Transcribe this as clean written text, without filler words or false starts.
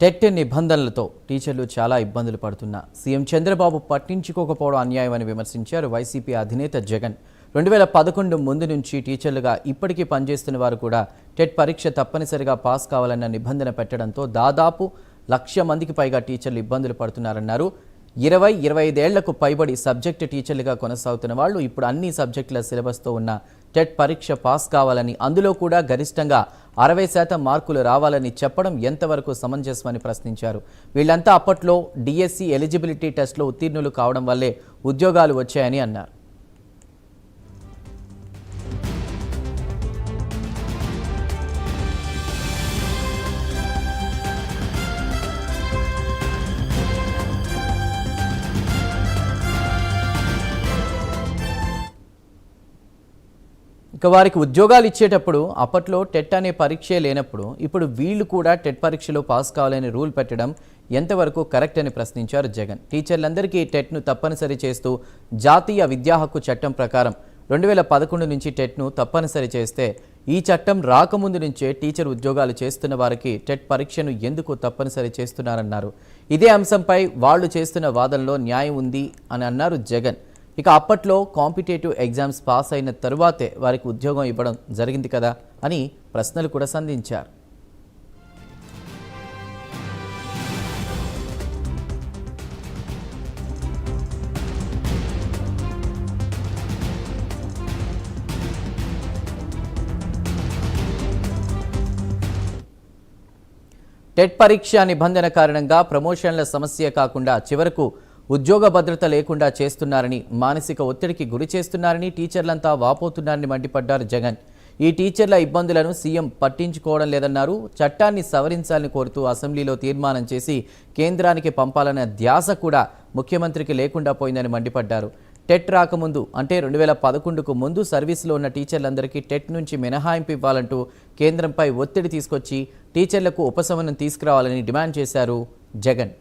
TET నిబంధనలతో టీచర్లు చాలా ఇబ్బందులు పడుతున్నా సీఎం చంద్రబాబు పట్టించుకోకపోవడం అన్యాయమని విమర్శించారు వైసీపీ అధినేత జగన్. 2011 ముందు నుంచి టీచర్లుగా ఇప్పటికీ పనిచేస్తున్న వారు కూడా టెట్ పరీక్ష తప్పనిసరిగా పాస్ కావాలన్న నిబంధన పెట్టడంతో దాదాపు 1,00,000 మందికి పైగా టీచర్లు ఇబ్బందులు పడుతున్నారన్నారు. 20-25 ఏళ్లకు పైబడి సబ్జెక్టు టీచర్లుగా కొనసాగుతున్న వాళ్ళు ఇప్పుడు అన్ని సబ్జెక్టుల సిలబస్తో ఉన్న టెట్ పరీక్ష పాస్ కావాలని, అందులో కూడా గరిష్టంగా 60% మార్కులు రావాలని చెప్పడం ఎంతవరకు సమంజసమని ప్రశ్నించారు. వీళ్ళంతా అప్పట్లో డిఎస్సి ఎలిజిబిలిటీ టెస్ట్లో ఉత్తీర్ణులు కావడం వల్లే ఉద్యోగాలు వచ్చాయని అన్నారు. ఇక వారికి ఉద్యోగాలు ఇచ్చేటప్పుడు అప్పట్లో టెట్ అనే పరీక్షే లేనప్పుడు ఇప్పుడు వీళ్ళు కూడా టెట్ పరీక్షలో పాస్ కావాలని రూల్ పెట్టడం ఎంతవరకు కరెక్ట్ అని ప్రశ్నించారు జగన్. టీచర్లందరికీ టెట్ను తప్పనిసరి చేస్తూ జాతీయ విద్యా హక్కు చట్టం ప్రకారం 2011 నుంచి టెట్ను తప్పనిసరి చేస్తే ఈ చట్టం రాకముందు నుంచే టీచర్ ఉద్యోగాలు చేస్తున్న వారికి టెట్ పరీక్షను ఎందుకు తప్పనిసరి చేస్తున్నారన్నారు. ఇదే అంశంపై వాళ్ళు చేస్తున్న వాదనలో న్యాయం ఉంది అని అన్నారు జగన్. ఇక అప్పట్లో కాంపిటేటివ్ ఎగ్జామ్స్ పాస్ అయిన తరువాతే వారికి ఉద్యోగం ఇవ్వడం జరిగింది కదా అని ప్రశ్నలు కూడా సంధించారు. టెట్ పరీక్ష నిబంధన కారణంగా ప్రమోషన్ల సమస్య కాకుండా చివరకు ఉద్యోగ భద్రత లేకుండా చేస్తున్నారని, మానసిక ఒత్తిడికి గురి చేస్తున్నారని టీచర్లంతా వాపోతున్నారని మండిపడ్డారు జగన్. ఈ టీచర్ల ఇబ్బందులను సీఎం పట్టించుకోవడం లేదన్నారు. చట్టాన్ని సవరించాలని కోరుతూ అసెంబ్లీలో తీర్మానం చేసి కేంద్రానికి పంపాలన్న ధ్యాస కూడా ముఖ్యమంత్రికి లేకుండా పోయిందని మండిపడ్డారు. టెట్ రాకముందు అంటే 2011కు ముందు సర్వీసులో ఉన్న టీచర్లందరికీ టెట్ నుంచి మినహాయింపు ఇవ్వాలంటూ కేంద్రంపై ఒత్తిడి తీసుకొచ్చి టీచర్లకు ఉపశమనం తీసుకురావాలని డిమాండ్ చేశారు జగన్.